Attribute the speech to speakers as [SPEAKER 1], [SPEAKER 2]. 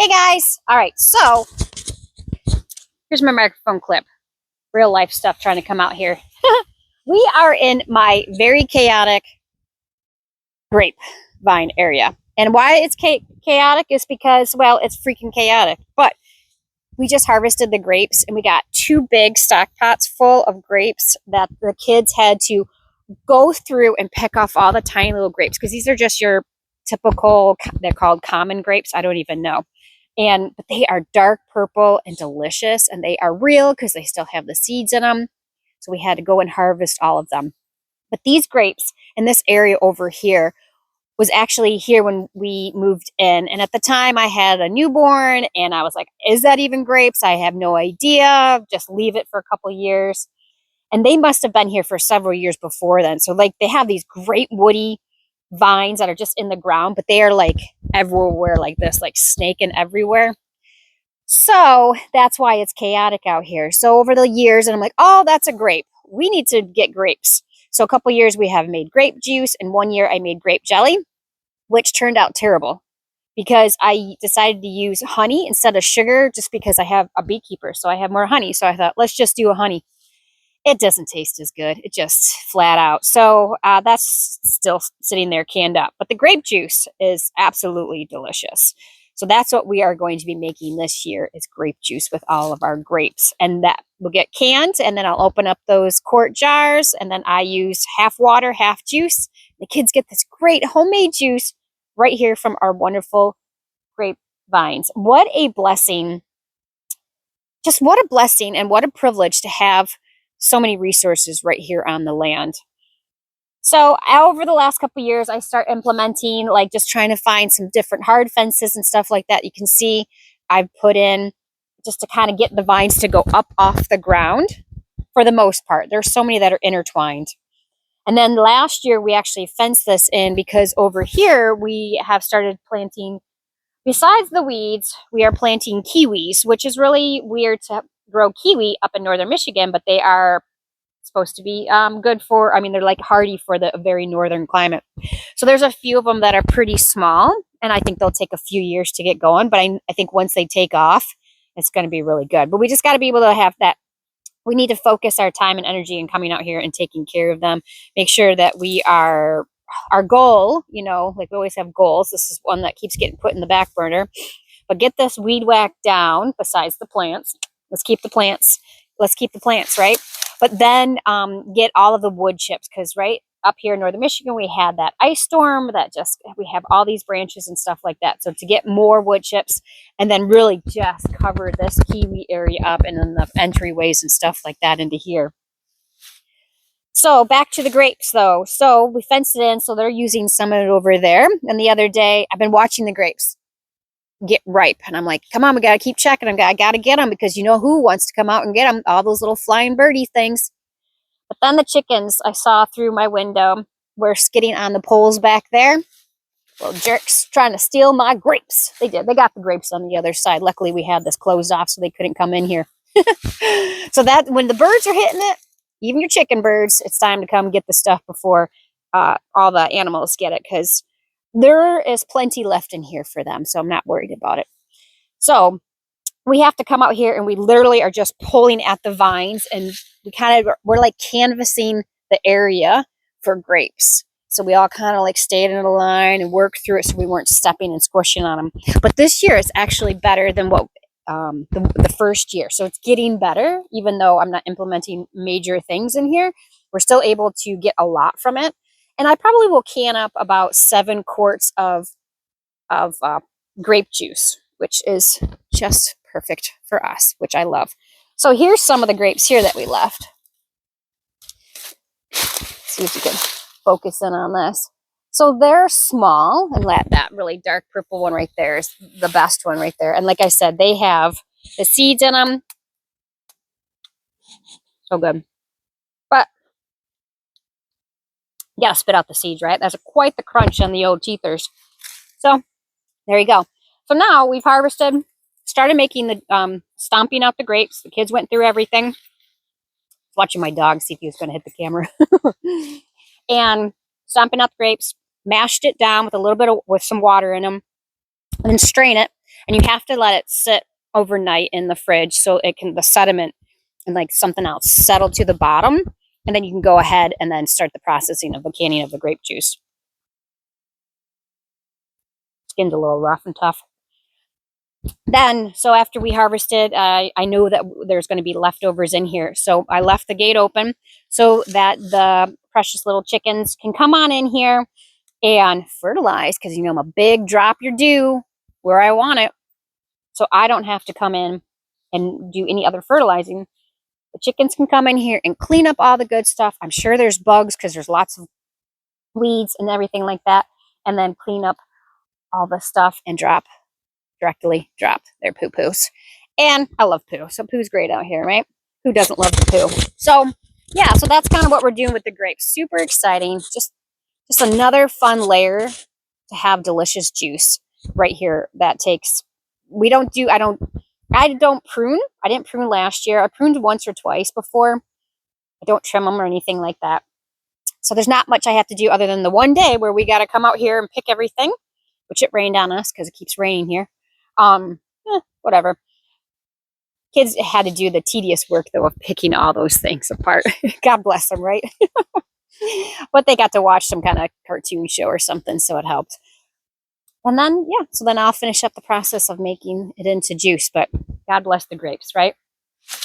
[SPEAKER 1] Hey guys! All right, so here's my microphone clip. Real life stuff trying to come out here. We are in my very chaotic grapevine area. And why it's chaotic is because, well, it's freaking chaotic. But we just harvested the grapes and we got 2 big stock pots full of grapes that the kids had to go through and pick off all the tiny little grapes because these are just your typical, they're called common grapes. I don't even know. But they are dark purple and delicious, and they are real because they still have the seeds in them. So we had to go and harvest all of them. But these grapes in this area over here was actually here when we moved in. And at the time I had a newborn and I was like, is that even grapes? I have no idea. Just leave it for a couple years. And they must have been here for several years before then. So like they have these great woody vines that are just in the ground, but they are like everywhere like this, like snaking everywhere. So that's why it's chaotic out here. So over the years, and I'm like, oh, that's a grape. We need to get grapes. So a couple years we have made grape juice, and 1 year I made grape jelly, which turned out terrible because I decided to use honey instead of sugar just because I have a beekeeper. So I have more honey. So I thought, let's just do a honey. It doesn't taste as good. It just flat out. So that's still sitting there canned up. But the grape juice is absolutely delicious. So that's what we are going to be making this year is grape juice with all of our grapes. And that will get canned. And then I'll open up those quart jars. And then I use half water, half juice. The kids get this great homemade juice right here from our wonderful grape vines. What a blessing. Just what a blessing and what a privilege to have so many resources right here on the land. So over the last couple of years, I start implementing, like just trying to find some different hard fences and stuff like that. You can see I've put in just to kind of get the vines to go up off the ground for the most part. There's so many that are intertwined. And then last year, we actually fenced this in because over here, we have started planting, besides the weeds, we are planting kiwis, which is really weird to grow kiwi up in northern Michigan, but they are supposed to be good for, I mean, they're like hardy for the very northern climate. So there's a few of them that are pretty small, and I think they'll take a few years to get going, but I think once they take off, it's going to be really good. But we just got to be able to have that. We need to focus our time and energy in coming out here and taking care of them. Make sure that we are, our goal, you know, like we always have goals. This is one that keeps getting put in the back burner. But get this weed whack down besides the plants. Let's keep the plants. Let's keep the plants, right? But then get all of the wood chips because right up here in northern Michigan, we had that ice storm that just, we have all these branches and stuff like that. So to get more wood chips and then really just cover this kiwi area up and then the entryways and stuff like that into here. So back to the grapes though. So we fenced it in. So they're using some of it over there. And the other day I've been watching the grapes get ripe. And I'm like, come on, we got to keep checking them. I got to get them because you know who wants to come out and get them? All those little flying birdie things. But then the chickens I saw through my window were skidding on the poles back there. Little jerks trying to steal my grapes. They did. They got the grapes on the other side. Luckily, we had this closed off so they couldn't come in here. So that when the birds are hitting it, even your chicken birds, it's time to come get the stuff before all the animals get it because there is plenty left in here for them. So I'm not worried about it. So we have to come out here and we literally are just pulling at the vines and we're like canvassing the area for grapes. So we all kind of like stayed in a line and worked through it so we weren't stepping and squishing on them. But this year it's actually better than what the first year. So it's getting better, even though I'm not implementing major things in here. We're still able to get a lot from it. And I probably will can up about 7 quarts of grape juice, which is just perfect for us, which I love. So here's some of the grapes here that we left. See if you can focus in on this. So they're small, and that really dark purple one right there is the best one right there. And like I said, they have the seeds in them. So good. But you gotta spit out the seeds, right? That's quite the crunch on the old teethers. So there you go. So now we've harvested, started making the stomping out the grapes. The kids went through everything. Watching my dog see if he was going to hit the camera. And stomping out the grapes, mashed it down with a little bit with some water in them, and then strain it. And you have to let it sit overnight in the fridge so it can, the sediment and like something else settle to the bottom. And then you can go ahead and then start the processing of the canning of the grape juice. Skin's a little rough and tough. Then, so after we harvested, I knew that there's going to be leftovers in here. So I left the gate open so that the precious little chickens can come on in here and fertilize, because you know I'm a big drop your dew where I want it. So I don't have to come in and do any other fertilizing. The chickens can come in here and clean up all the good stuff. I'm sure there's bugs because there's lots of weeds and everything like that. And then clean up all the stuff and directly drop their poo-poos. And I love poo. So poo's great out here, right? Who doesn't love the poo? So yeah, so that's kind of what we're doing with the grapes. Super exciting. Just another fun layer to have delicious juice right here. That takes, I don't prune. I didn't prune last year. I pruned once or twice before. I don't trim them or anything like that. So there's not much I have to do other than the one day where we got to come out here and pick everything, which it rained on us because it keeps raining here. Whatever. Kids had to do the tedious work, though, of picking all those things apart. God bless them, right? But they got to watch some kind of cartoon show or something, so it helped. And then, yeah, so then I'll finish up the process of making it into juice. But God bless the grapes, right?